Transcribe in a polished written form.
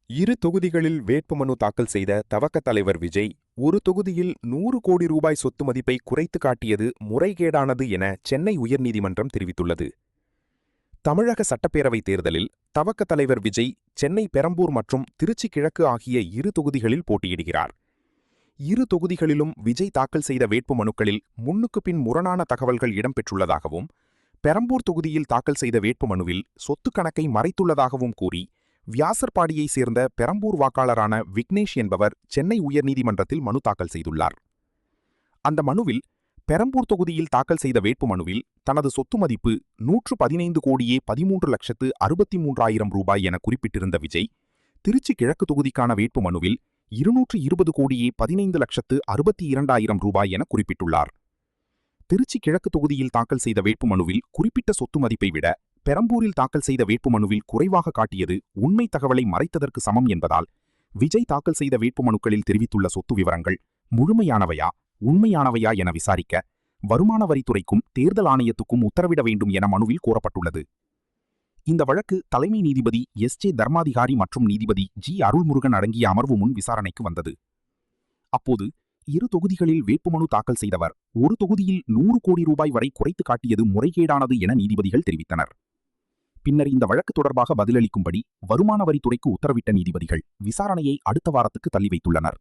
இரு தொகுதிகளில் வேட்புமனு தாக்கல் செய்த தவக தலைவர் விஜய், ஒரு தொகுதியில் 100 கோடி ரூபாய் சொத்து மதிப்பை குறைத்து காட்டியது முறைகேடானது என சென்னை உயர்நீதிமன்றம் தெரிவித்துள்ளது. தமிழக சட்டப்பேரவைத் தேர்தலில் தவக தலைவர் விஜய் சென்னை பெரம்பூர் மற்றும் திருச்சி கிழக்கு ஆகிய இரு தொகுதிகளில் போட்டியிடுகிறார். இரு தொகுதிகளிலும் விஜய் தாக்கல் செய்த வேட்புமனுக்களில் முன்னுக்கு பின் முரணான தகவல்கள் இடம்பெற்றுள்ளதாகவும், பெரம்பூர் தொகுதியில் தாக்கல் செய்த வேட்புமனுவில் சொத்து கணக்கை மறைத்துள்ளதாகவும் கூறி வியாசர்பாடியைச் சேர்ந்த பெரம்பூர் வாக்காளரான விக்னேஷ் என்பவர் சென்னை உயர்நீதிமன்றத்தில் மனு தாக்கல் செய்துள்ளார். அந்த மனுவில் பெரம்பூர் தொகுதியில் தாக்கல் செய்த வேட்புமனுவில் தனது சொத்து மதிப்பு 115 கோடியே 13,63,000 ரூபாய் என குறிப்பிட்டிருந்த விஜய், திருச்சி கிழக்கு தொகுதிக்கான வேட்புமனுவில் 220 கோடியே 15,62,000 ரூபாய் என குறிப்பிட்டுள்ளார். திருச்சி கிழக்கு தொகுதியில் தாக்கல் செய்த வேட்புமனுவில் குறிப்பிட்ட சொத்து மதிப்பை விட பெரம்பூரில் தாக்கல் செய்த வேட்புமனுவில் குறைவாக காட்டியது உண்மை தகவலை மறைத்ததற்கு சமம் என்பதால், விஜய் தாக்கல் செய்த வேட்புமனுக்களில் தெரிவித்துள்ள சொத்து விவரங்கள் முழுமையானவையா, உண்மையானவையா என விசாரிக்க வருமான வரித்துறைக்கும் தேர்தல் ஆணையத்துக்கும் உத்தரவிட வேண்டும் என மனுவில் கோரப்பட்டுள்ளது. இந்த வழக்கு தலைமை நீதிபதி எஸ்.ஜே. தர்மாதிகாரி மற்றும் நீதிபதி ஜி. அருள்முருகன் அடங்கிய அமர்வு முன் விசாரணைக்கு வந்தது. அப்போது இரு தொகுதிகளில் வேட்புமனு தாக்கல் செய்தவர் ஒரு தொகுதியில் 100 கோடி ரூபாய் வரை குறைத்து காட்டியது முறைகேடானது என நீதிபதிகள் தெரிவித்தனர். பின்னர் இந்த வழக்கு தொடர்பாக பதிலளிக்கும்படி வருமான வரித்துறைக்கு உத்தரவிட்ட நீதிபதிகள் விசாரணையை அடுத்த வாரத்துக்கு தள்ளி வைத்துள்ளனர்.